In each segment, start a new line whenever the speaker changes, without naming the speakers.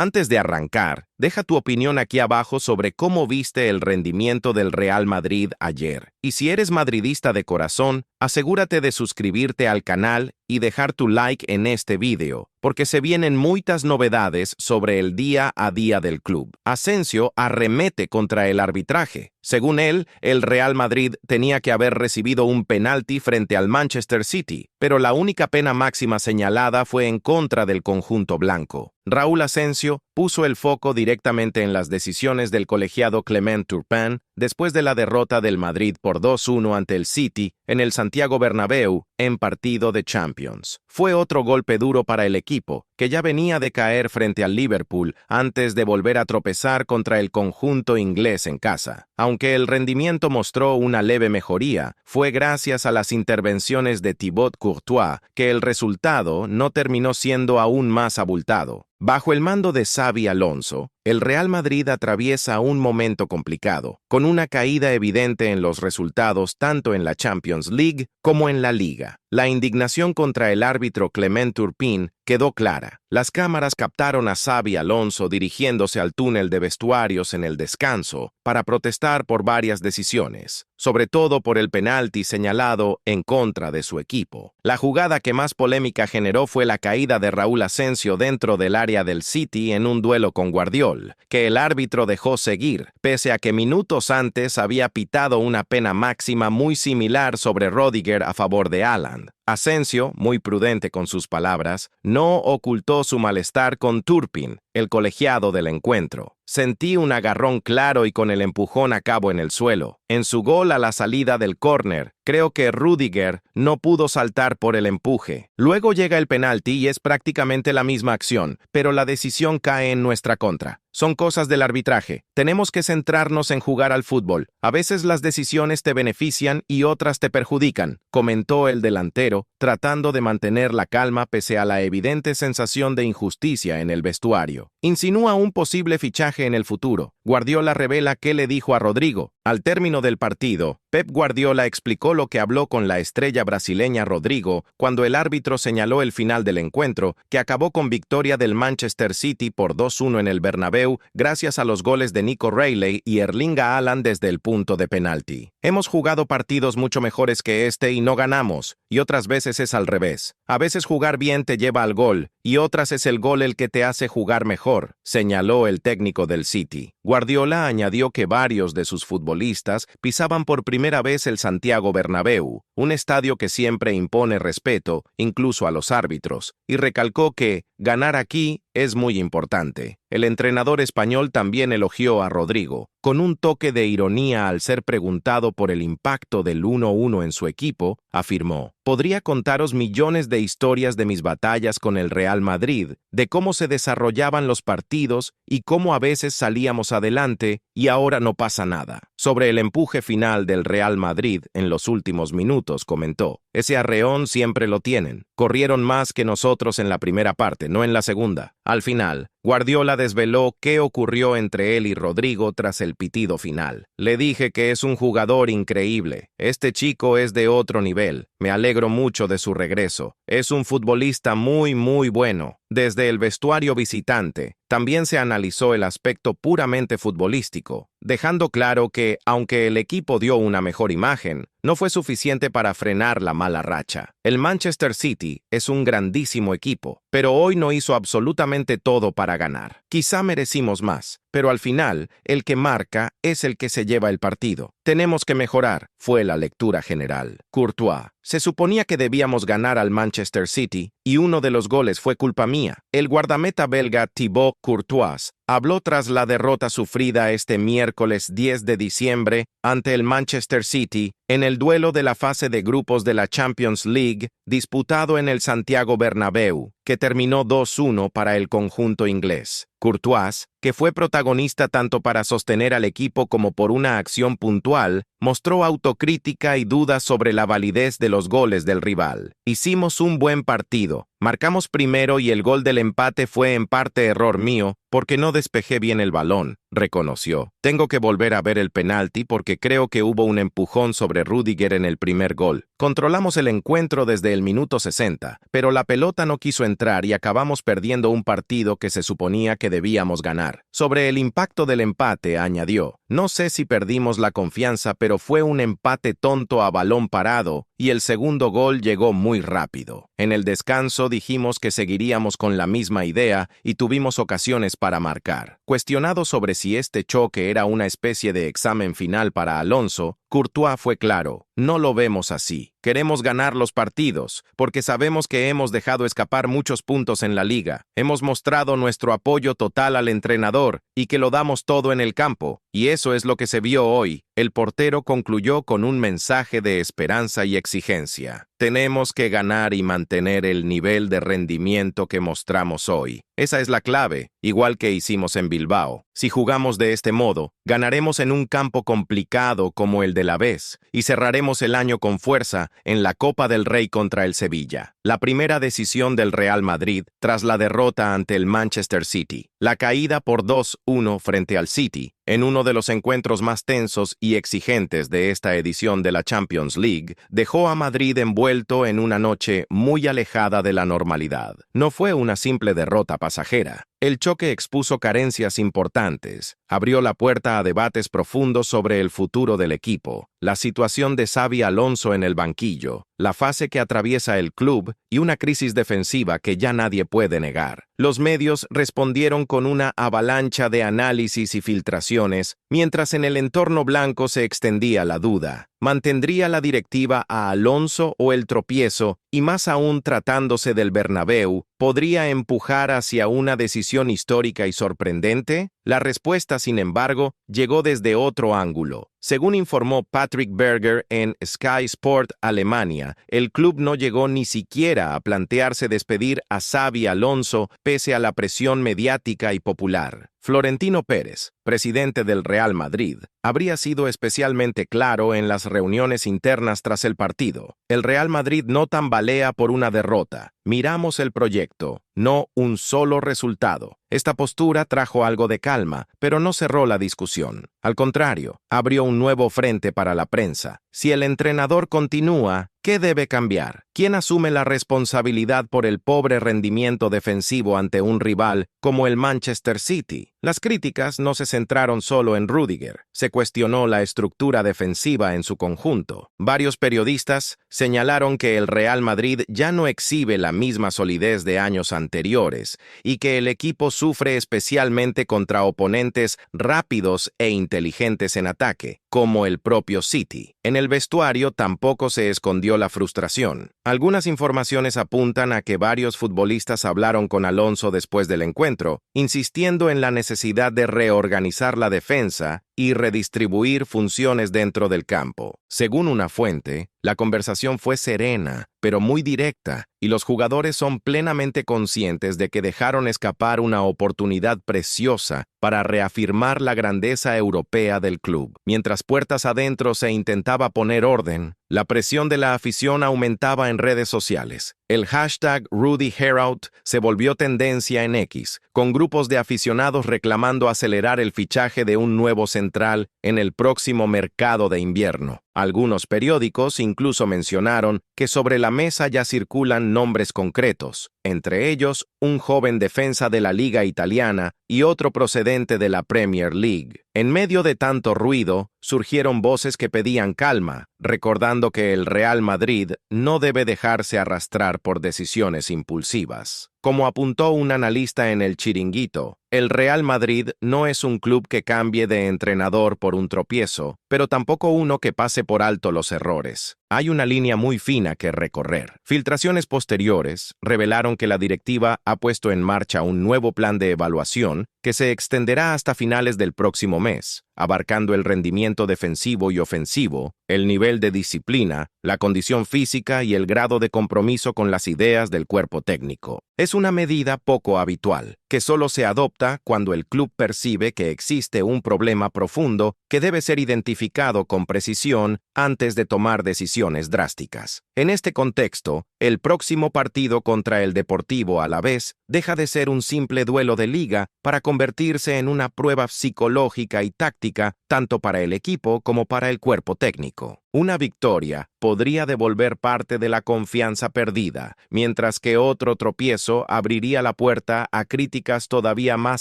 Antes de arrancar, deja tu opinión aquí abajo sobre cómo viste el rendimiento del Real Madrid ayer. Y si eres madridista de corazón, asegúrate de suscribirte al canal y dejar tu like en este video, porque se vienen muchas novedades sobre el día a día del club. Asensio arremete contra el arbitraje. Según él, el Real Madrid tenía que haber recibido un penalti frente al Manchester City, pero la única pena máxima señalada fue en contra del conjunto blanco. Raúl Asensio puso el foco directamente en las decisiones del colegiado Clement Turpin después de la derrota del Madrid por 2-1 ante el City en el Santiago Bernabéu en partido de Champions. Fue otro golpe duro para el equipo, que ya venía de caer frente al Liverpool antes de volver a tropezar contra el conjunto inglés en casa. Aunque el rendimiento mostró una leve mejoría, fue gracias a las intervenciones de Thibaut Courtois que el resultado no terminó siendo aún más abultado. Bajo el mando de Xabi Alonso, el Real Madrid atraviesa un momento complicado, con una caída evidente en los resultados tanto en la Champions League como en la Liga. La indignación contra el árbitro Clement Turpin quedó clara. Las cámaras captaron a Xabi Alonso dirigiéndose al túnel de vestuarios en el descanso para protestar por varias decisiones, sobre todo por el penalti señalado en contra de su equipo. La jugada que más polémica generó fue la caída de Raúl Asensio dentro del área del City en un duelo con Guardiola, que el árbitro dejó seguir, pese a que minutos antes había pitado una pena máxima muy similar sobre Rudiger a favor de Haaland. Asensio, muy prudente con sus palabras, no ocultó su malestar con Turpin, el colegiado del encuentro. Sentí un agarrón claro y con el empujón a cabo en el suelo. En su gol a la salida del córner, creo que Rudiger no pudo saltar por el empuje. Luego llega el penalti y es prácticamente la misma acción, pero la decisión cae en nuestra contra. Son cosas del arbitraje. Tenemos que centrarnos en jugar al fútbol. A veces las decisiones te benefician y otras te perjudican, comentó el delantero, tratando de mantener la calma pese a la evidente sensación de injusticia en el vestuario. Insinúa un posible fichaje en el futuro. Guardiola revela qué le dijo a Rodrigo. Al término del partido, Pep Guardiola explicó lo que habló con la estrella brasileña Rodrigo cuando el árbitro señaló el final del encuentro, que acabó con victoria del Manchester City por 2-1 en el Bernabéu gracias a los goles de Nico Reilly y Erling Haaland desde el punto de penalti. Hemos jugado partidos mucho mejores que este y no ganamos, y otras veces es al revés. A veces jugar bien te lleva al gol, y otras es el gol el que te hace jugar mejor, señaló el técnico del City. Guardiola añadió que varios de sus futbolistas pisaban por primera vez el Santiago Bernabéu, un estadio que siempre impone respeto, incluso a los árbitros, y recalcó que ganar aquí es muy importante. El entrenador español también elogió a Rodrigo, con un toque de ironía al ser preguntado por el impacto del 1-1 en su equipo, afirmó: «Podría contaros millones de historias de mis batallas con el Real Madrid, de cómo se desarrollaban los partidos y cómo a veces salíamos adelante y ahora no pasa nada». Sobre el empuje final del Real Madrid en los últimos minutos, comentó: «Ese arreón siempre lo tienen. Corrieron más que nosotros en la primera parte, no en la segunda». Al final, Guardiola desveló qué ocurrió entre él y Rodrigo tras el pitido final. «Le dije que es un jugador increíble. Este chico es de otro nivel. Me alegro mucho de su regreso. Es un futbolista muy bueno». Desde el vestuario visitante, también se analizó el aspecto puramente futbolístico, dejando claro que, aunque el equipo dio una mejor imagen, no fue suficiente para frenar la mala racha. El Manchester City es un grandísimo equipo, pero hoy no hizo absolutamente todo para ganar. Quizá merecimos más, pero al final, el que marca es el que se lleva el partido. Tenemos que mejorar, fue la lectura general. Courtois: «Se suponía que debíamos ganar al Manchester City, y uno de los goles fue culpa mía». El guardameta belga Thibaut Courtois habló tras la derrota sufrida este miércoles 10 de diciembre ante el Manchester City en el duelo de la fase de grupos de la Champions League disputado en el Santiago Bernabéu, que terminó 2-1 para el conjunto inglés. Courtois, que fue protagonista tanto para sostener al equipo como por una acción puntual, mostró autocrítica y dudas sobre la validez de los goles del rival. «Hicimos un buen partido. Marcamos primero y el gol del empate fue en parte error mío porque no despejé bien el balón», reconoció. «Tengo que volver a ver el penalti porque creo que hubo un empujón sobre Rudiger en el primer gol. Controlamos el encuentro desde el minuto 60, pero la pelota no quiso entrar y acabamos perdiendo un partido que se suponía que que debíamos ganar. Sobre el impacto del empate, añadió, no sé si perdimos la confianza, pero fue un empate tonto a balón parado y el segundo gol llegó muy rápido. En el descanso dijimos que seguiríamos con la misma idea y tuvimos ocasiones para marcar. Cuestionado sobre si este choque era una especie de examen final para Alonso, Courtois fue claro, no lo vemos así. Queremos ganar los partidos, porque sabemos que hemos dejado escapar muchos puntos en la liga. Hemos mostrado nuestro apoyo total al entrenador y que lo damos todo en el campo, y eso es lo que se vio hoy. El portero concluyó con un mensaje de esperanza y exigencia. Tenemos que ganar y mantener el nivel de rendimiento que mostramos hoy. Esa es la clave, igual que hicimos en Bilbao. Si jugamos de este modo, ganaremos en un campo complicado como el de la Alavés y cerraremos el año con fuerza en la Copa del Rey contra el Sevilla. La primera decisión del Real Madrid tras la derrota ante el Manchester City. La caída por 2-1 frente al City, en uno de los encuentros más tensos y exigentes de esta edición de la Champions League, dejó a Madrid envuelto en una noche muy alejada de la normalidad. No fue una simple derrota pasajera. El choque expuso carencias importantes, abrió la puerta a debates profundos sobre el futuro del equipo, la situación de Xabi Alonso en el banquillo, la fase que atraviesa el club y una crisis defensiva que ya nadie puede negar. Los medios respondieron con una avalancha de análisis y filtraciones, mientras en el entorno blanco se extendía la duda. ¿Mantendría la directiva a Alonso o el tropiezo, y más aún tratándose del Bernabéu, podría empujar hacia una decisión histórica y sorprendente? La respuesta, sin embargo, llegó desde otro ángulo. Según informó Patrick Berger en Sky Sport Alemania, el club no llegó ni siquiera a plantearse despedir a Xabi Alonso pese a la presión mediática y popular. Florentino Pérez, presidente del Real Madrid, habría sido especialmente claro en las reuniones internas tras el partido. El Real Madrid no tambalea por una derrota. Miramos el proyecto, no un solo resultado. Esta postura trajo algo de calma, pero no cerró la discusión. Al contrario, abrió un nuevo frente para la prensa. Si el entrenador continúa, ¿qué debe cambiar? ¿Quién asume la responsabilidad por el pobre rendimiento defensivo ante un rival como el Manchester City? Las críticas no se centraron solo en Rüdiger. Se cuestionó la estructura defensiva en su conjunto. Varios periodistas señalaron que el Real Madrid ya no exhibe la misma solidez de años anteriores y que el equipo sufre especialmente contra oponentes rápidos e inteligentes en ataque, como el propio City. En el vestuario tampoco se escondió la frustración. Algunas informaciones apuntan a que varios futbolistas hablaron con Alonso después del encuentro, insistiendo en la necesidad de reorganizar la defensa y redistribuir funciones dentro del campo. Según una fuente, la conversación fue serena, pero muy directa, y los jugadores son plenamente conscientes de que dejaron escapar una oportunidad preciosa para reafirmar la grandeza europea del club. Mientras puertas adentro se intentaba poner orden, la presión de la afición aumentaba en redes sociales. El hashtag RudyHeraut se volvió tendencia en X, con grupos de aficionados reclamando acelerar el fichaje de un nuevo central en el próximo mercado de invierno. Algunos periódicos incluso mencionaron que sobre la mesa ya circulan nombres concretos, entre ellos un joven defensa de la Liga Italiana y otro procedente de la Premier League. En medio de tanto ruido, surgieron voces que pedían calma, recordando que el Real Madrid no debe dejarse arrastrar por decisiones impulsivas. Como apuntó un analista en El Chiringuito, el Real Madrid no es un club que cambie de entrenador por un tropiezo, pero tampoco uno que pase por alto los errores. Hay una línea muy fina que recorrer. Filtraciones posteriores revelaron que la directiva ha puesto en marcha un nuevo plan de evaluación que se extenderá hasta finales del próximo mes, abarcando el rendimiento defensivo y ofensivo, el nivel de disciplina, la condición física y el grado de compromiso con las ideas del cuerpo técnico. Es una medida poco habitual, que solo se adopta cuando el club percibe que existe un problema profundo que debe ser identificado con precisión antes de tomar decisiones drásticas. En este contexto, el próximo partido contra el Deportivo Alavés deja de ser un simple duelo de liga para convertirse en una prueba psicológica y táctica tanto para el equipo como para el cuerpo técnico. Una victoria podría devolver parte de la confianza perdida, mientras que otro tropiezo abriría la puerta a críticas todavía más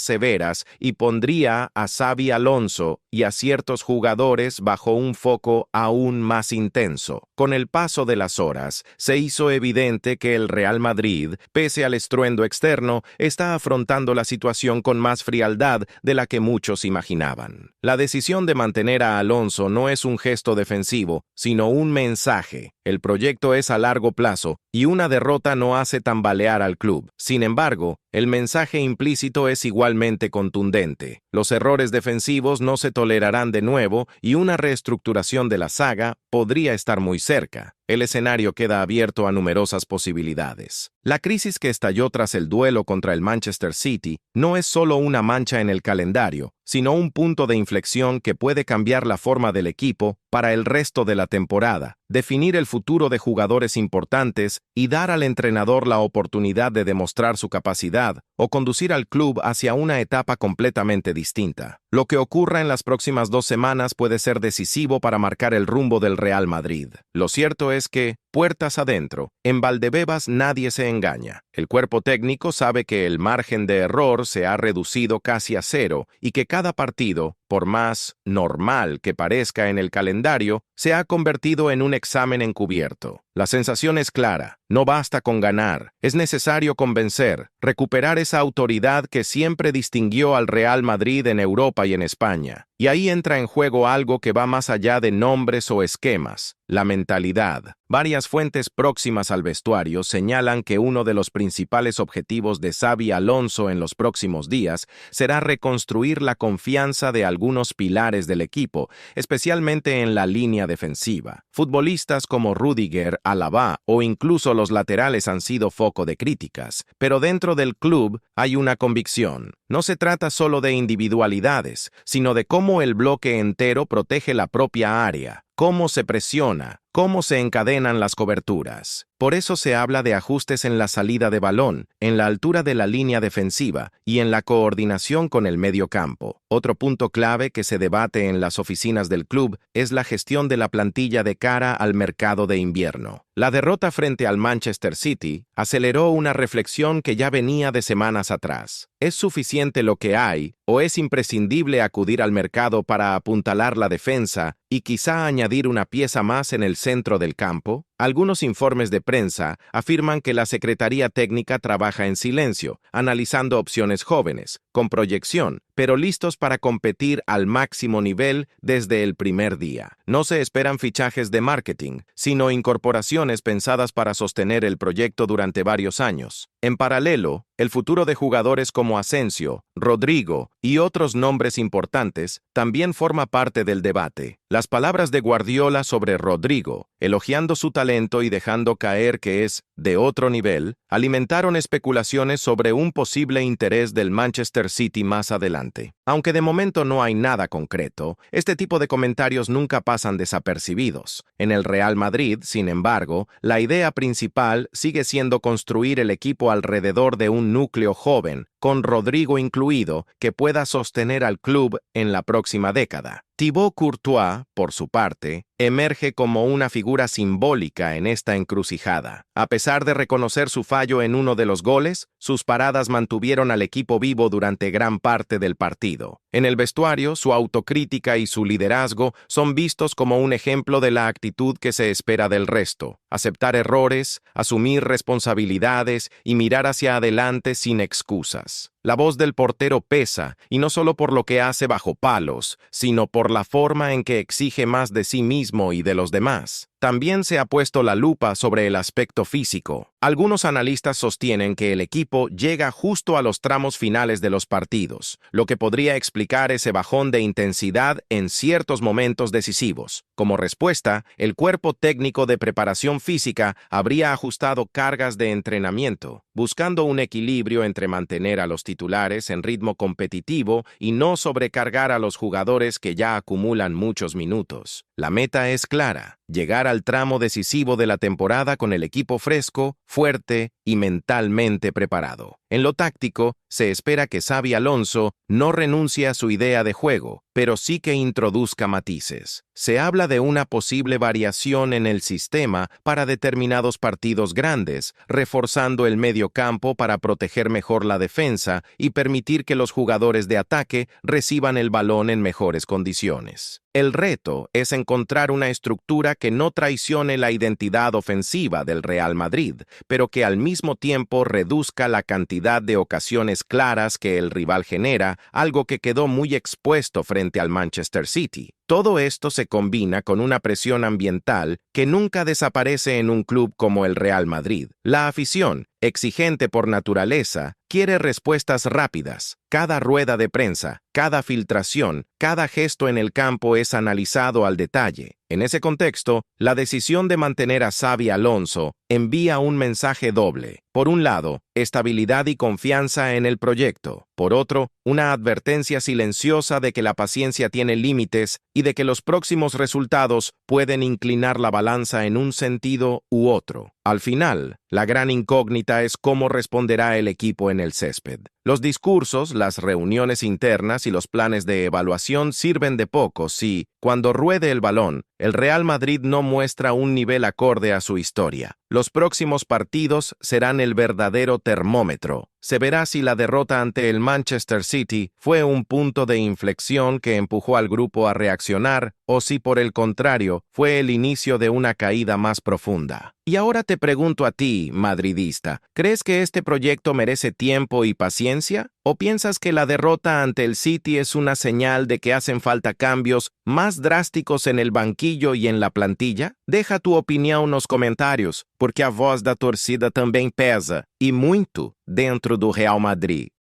severas y pondría a Xabi Alonso y a ciertos jugadores bajo un foco aún más intenso. Con el paso de las horas, se hizo evidente que el Real Madrid, pese al estruendo externo, está afrontando la situación con más frialdad de la que muchos imaginaban. La decisión de mantener a Alonso no es un gesto defensivo, sino un mensaje. El proyecto es a largo plazo y una derrota no hace tambalear al club. Sin embargo, el mensaje implícito es igualmente contundente. Los errores defensivos no se tolerarán de nuevo y una reestructuración de la saga podría estar muy cerca. El escenario queda abierto a numerosas posibilidades. La crisis que estalló tras el duelo contra el Manchester City no es solo una mancha en el calendario, sino un punto de inflexión que puede cambiar la forma del equipo para el resto de la temporada, definir el futuro de jugadores importantes y dar al entrenador la oportunidad de demostrar su capacidad o conducir al club hacia una etapa completamente distinta. Lo que ocurra en las próximas 2 semanas puede ser decisivo para marcar el rumbo del Real Madrid. Lo cierto es que, puertas adentro, en Valdebebas nadie se engaña. El cuerpo técnico sabe que el margen de error se ha reducido casi a cero y que cada partido, por más normal que parezca en el calendario, se ha convertido en un examen encubierto. La sensación es clara, no basta con ganar, es necesario convencer, recuperar esa autoridad que siempre distinguió al Real Madrid en Europa y en España. Y ahí entra en juego algo que va más allá de nombres o esquemas, la mentalidad. Varias fuentes próximas al vestuario señalan que uno de los principales objetivos de Xabi Alonso en los próximos días será reconstruir la confianza de algunos pilares del equipo, especialmente en la línea defensiva. Futbolistas como Rudiger, Alaba o incluso los laterales han sido foco de críticas, pero dentro del club hay una convicción. No se trata solo de individualidades, sino de cómo el bloque entero protege la propia área, cómo se presiona, cómo se encadenan las coberturas. Por eso se habla de ajustes en la salida de balón, en la altura de la línea defensiva y en la coordinación con el medio campo. Otro punto clave que se debate en las oficinas del club es la gestión de la plantilla de cara al mercado de invierno. La derrota frente al Manchester City aceleró una reflexión que ya venía de semanas atrás. ¿Es suficiente lo que hay o es imprescindible acudir al mercado para apuntalar la defensa y quizá añadir una pieza más en el centro del campo? Algunos informes de prensa afirman que la Secretaría Técnica trabaja en silencio, analizando opciones jóvenes, con proyección, pero listos para competir al máximo nivel desde el primer día. No se esperan fichajes de marketing, sino incorporaciones pensadas para sostener el proyecto durante varios años. En paralelo, el futuro de jugadores como Asensio, Rodrigo y otros nombres importantes también forma parte del debate. Las palabras de Guardiola sobre Rodrigo, elogiando su talento y dejando caer que es de otro nivel, alimentaron especulaciones sobre un posible interés del Manchester City más adelante. Aunque de momento no hay nada concreto, este tipo de comentarios nunca pasan desapercibidos. En el Real Madrid, sin embargo, la idea principal sigue siendo construir el equipo alrededor de un núcleo joven, con Rodrigo incluido, que pueda sostener al club en la próxima década. Thibaut Courtois, por su parte, emerge como una figura simbólica en esta encrucijada. A pesar de reconocer su fallo en uno de los goles, sus paradas mantuvieron al equipo vivo durante gran parte del partido. En el vestuario, su autocrítica y su liderazgo son vistos como un ejemplo de la actitud que se espera del resto: aceptar errores, asumir responsabilidades y mirar hacia adelante sin excusas. La voz del portero pesa, y no solo por lo que hace bajo palos, sino por la forma en que exige más de sí mismo y de los demás. También se ha puesto la lupa sobre el aspecto físico. Algunos analistas sostienen que el equipo llega justo a los tramos finales de los partidos, lo que podría explicar ese bajón de intensidad en ciertos momentos decisivos. Como respuesta, el cuerpo técnico de preparación física habría ajustado cargas de entrenamiento, buscando un equilibrio entre mantener a los titulares en ritmo competitivo y no sobrecargar a los jugadores que ya acumulan muchos minutos. La meta es clara: llegar al tramo decisivo de la temporada con el equipo fresco, fuerte y mentalmente preparado. En lo táctico, se espera que Xabi Alonso no renuncie a su idea de juego, pero sí que introduzca matices. Se habla de una posible variación en el sistema para determinados partidos grandes, reforzando el medio campo para proteger mejor la defensa y permitir que los jugadores de ataque reciban el balón en mejores condiciones. El reto es encontrar una estructura que no traicione la identidad ofensiva del Real Madrid, pero que al mismo tiempo reduzca la cantidad de ocasiones claras que el rival genera, algo que quedó muy expuesto frente al Manchester City. Todo esto se combina con una presión ambiental que nunca desaparece en un club como el Real Madrid. La afición, exigente por naturaleza, quiere respuestas rápidas. Cada rueda de prensa, cada filtración, cada gesto en el campo es analizado al detalle. En ese contexto, la decisión de mantener a Xabi Alonso envía un mensaje doble. Por un lado, estabilidad y confianza en el proyecto. Por otro, una advertencia silenciosa de que la paciencia tiene límites y de que los próximos resultados pueden inclinar la balanza en un sentido u otro. Al final, la gran incógnita es cómo responderá el equipo en el césped. Los discursos, las reuniones internas y los planes de evaluación sirven de poco si, cuando ruede el balón, el Real Madrid no muestra un nivel acorde a su historia. Los próximos partidos serán el verdadero termómetro. Se verá si la derrota ante el Manchester City fue un punto de inflexión que empujó al grupo a reaccionar o si por el contrario fue el inicio de una caída más profunda. Y ahora te pregunto a ti, madridista, ¿crees que este proyecto merece tiempo y paciencia? ¿O piensas que la derrota ante el City es una señal de que hacen falta cambios más drásticos en el banquillo y en la plantilla? Deja tu opinião nos comentários, porque a voz da torcida também pesa, e muito, dentro do Real Madrid.